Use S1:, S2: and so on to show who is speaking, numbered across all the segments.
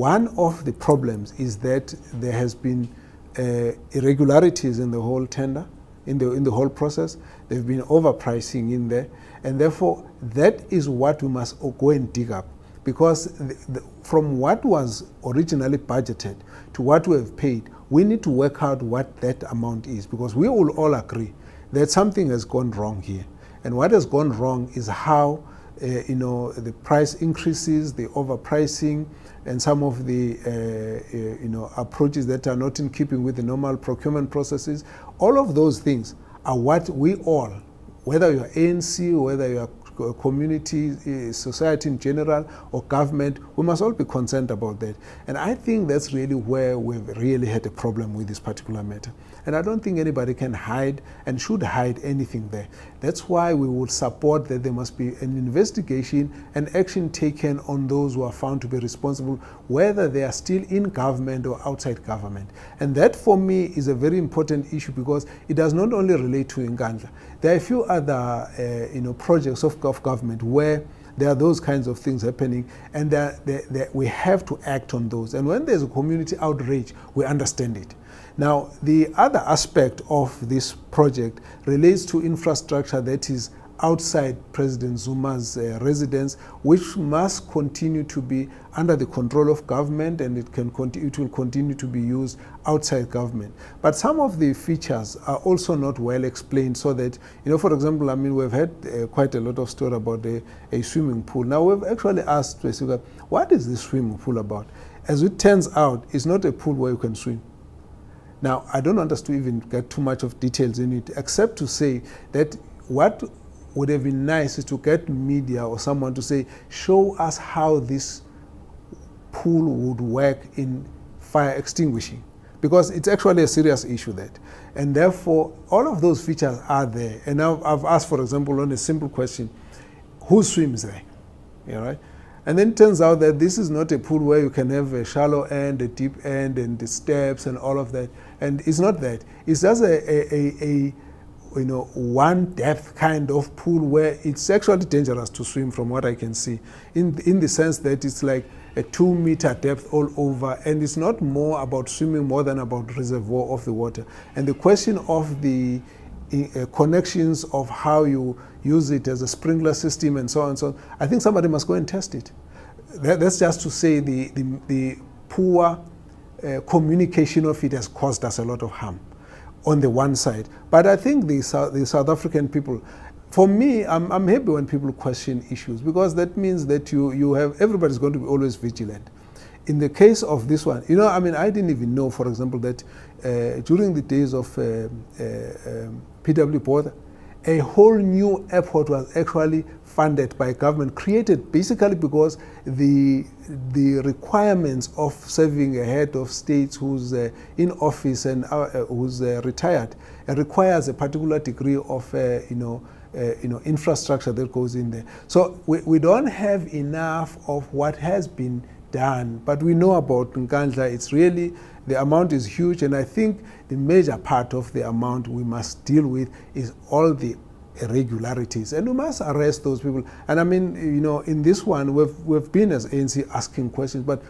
S1: One of the problems is that there has been irregularities in the whole tender, in the whole process. There have been overpricing in there, and therefore that is what we must go and dig up, because from what was originally budgeted to what we have paid, we need to work out what that amount is, because we will all agree that something has gone wrong here. And what has gone wrong is how the price increases, the overpricing, and some of the approaches that are not in keeping with the normal procurement processes. All of those things are what we all, whether you're ANC, whether you're community, society in general, or government, we must all be concerned about that. And I think that's really where we've really had a problem with this particular matter. And I don't think anybody can hide and should hide anything there. That's why we would support that there must be an investigation and action taken on those who are found to be responsible, whether they are still in government or outside government. And that, for me, is a very important issue, because it does not only relate to Nkandla. There are a few other projects of government where there are those kinds of things happening, and we have to act on those. And when there's a community outrage, we understand it. Now, the other aspect of this project relates to infrastructure that is outside President Zuma's residence, which must continue to be under the control of government, and it will continue to be used outside government. But some of the features are also not well explained, so that, for example, we've had quite a lot of story about a swimming pool. Now, we've actually asked Zweli, what is this swimming pool about? As it turns out, it's not a pool where you can swim. Now, I don't want us to even get too much of details in it, except to say that what would have been nice is to get media or someone to say, show us how this pool would work in fire extinguishing, because it's actually a serious issue that. And therefore, all of those features are there. And now I've asked, for example, on a simple question, who swims there? Right? And then it turns out that this is not a pool where you can have a shallow end, a deep end, and the steps and all of that. And it's not that. It's just a one depth kind of pool where it's actually dangerous to swim, from what I can see, in the sense that it's like a 2-meter depth all over, and it's not more about swimming more than about reservoir of the water. And the question of the connections of how you use it as a sprinkler system and so on and so on, I think somebody must go and test it. That's just to say the poor communication of it has caused us a lot of harm on the one side. But I think the South African people, for me, I'm happy when people question issues, because that means that everybody's going to be always vigilant. In the case of this one, I didn't even know, for example, that during the days of PW Botha, a whole new airport was actually funded by government, created basically because the requirements of serving a head of state who's in office and who's retired requires a particular degree of infrastructure that goes in there. So we don't have enough of what has been done, but we know about Nkandla. It's really, the amount is huge, and I think the major part of the amount we must deal with is all the irregularities, and we must arrest those people. And in this one, we've been as ANC asking questions, but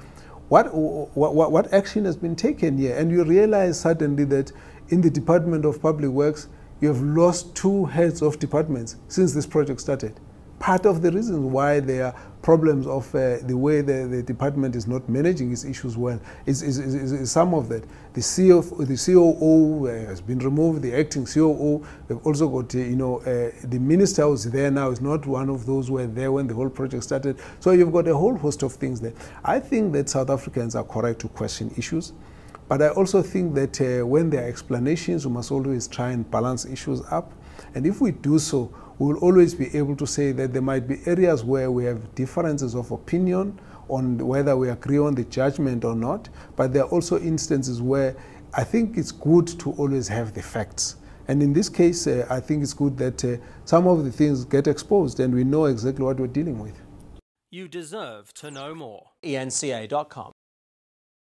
S1: what action has been taken here? And you realize suddenly that in the Department of Public Works, you have lost 2 heads of departments since this project started. Part of the reasons why there are problems of the way the department is not managing its issues well is some of that. The COO has been removed, the acting COO. We've also got, the minister who's there now is not one of those who were there when the whole project started. So you've got a whole host of things there. I think that South Africans are correct to question issues. But I also think that when there are explanations, we must always try and balance issues up. And if we do so, we will always be able to say that there might be areas where we have differences of opinion on whether we agree on the judgment or not. But there are also instances where I think it's good to always have the facts. And in this case, I think it's good that some of the things get exposed and we know exactly what we're dealing with.
S2: You deserve to know more.
S3: eNCA.com